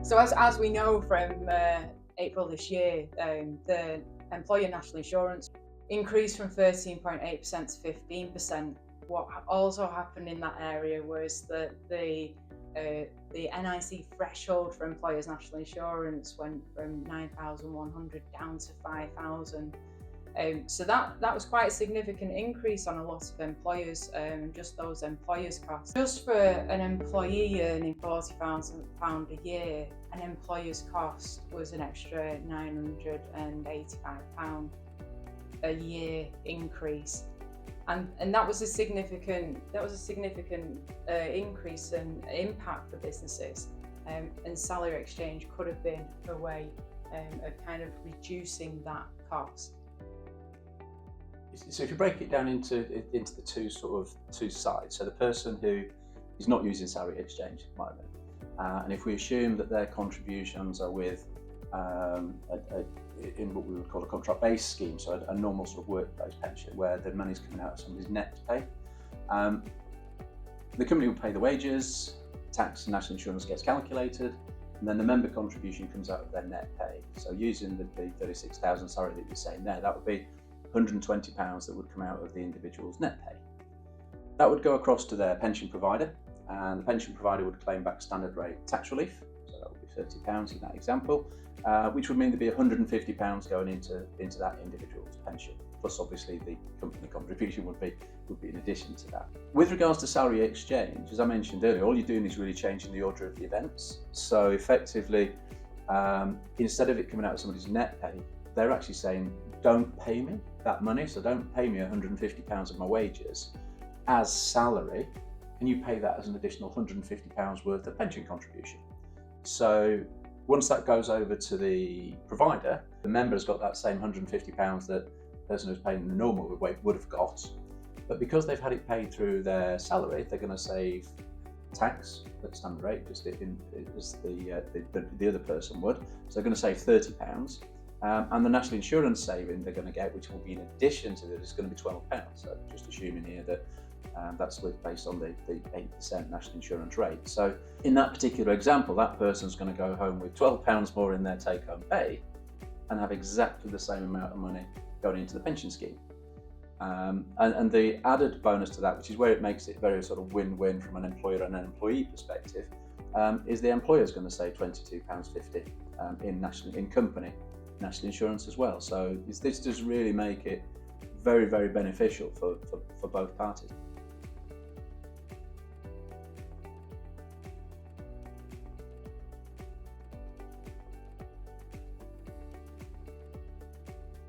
So as we know from April this year, the employer national insurance increased from 13.8% to 15%. What also happened in that area was that the NIC threshold for employers national insurance went from 9,100 down to 5,000. So that was quite a significant increase on a lot of employers, just those employers' costs. Just for an employee earning £40,000 a year, an employer's cost was an extra £985 a year increase, and that was a significant increase and impact for businesses. And salary exchange could have been a way of kind of reducing that cost. So if you break it down into the two sides, so the person who is not using salary exchange at the moment, and if we assume that their contributions are with in what we would call a contract-based scheme, so a normal sort of workplace pension where the money's coming out of somebody's net pay, the company will pay the wages, tax and national insurance gets calculated, and then the member contribution comes out of their net pay. So using the 36,000 salary that you're saying there, that would be £120 that would come out of the individual's net pay. That would go across to their pension provider, and the pension provider would claim back standard rate tax relief, so that would be £30 in that example, which would mean there'd be £150 going into that individual's pension, plus obviously the company contribution would be in addition to that. With regards to salary exchange, as I mentioned earlier, all you're doing is really changing the order of the events. So effectively, instead of it coming out of somebody's net pay, they're actually saying, don't pay me that money, so don't pay me £150 of my wages as salary, and you pay that as an additional £150 worth of pension contribution. So once that goes over to the provider, the member's got that same £150 that the person who's paying the normal rate would have got, but because they've had it paid through their salary, they're going to save tax at standard rate, just as the other person would. So they're going to save £30. And the national insurance saving they're going to get, which will be in addition to that, is going to be £12. So just assuming here that that's based on the 8% national insurance rate. So in that particular example, that person's going to go home with £12 more in their take-home pay and have exactly the same amount of money going into the pension scheme. And the added bonus to that, which is where it makes it very sort of win-win from an employer and an employee perspective, is the employer's going to save £22.50 in company national insurance as well. So this does really make it very, very beneficial for both parties.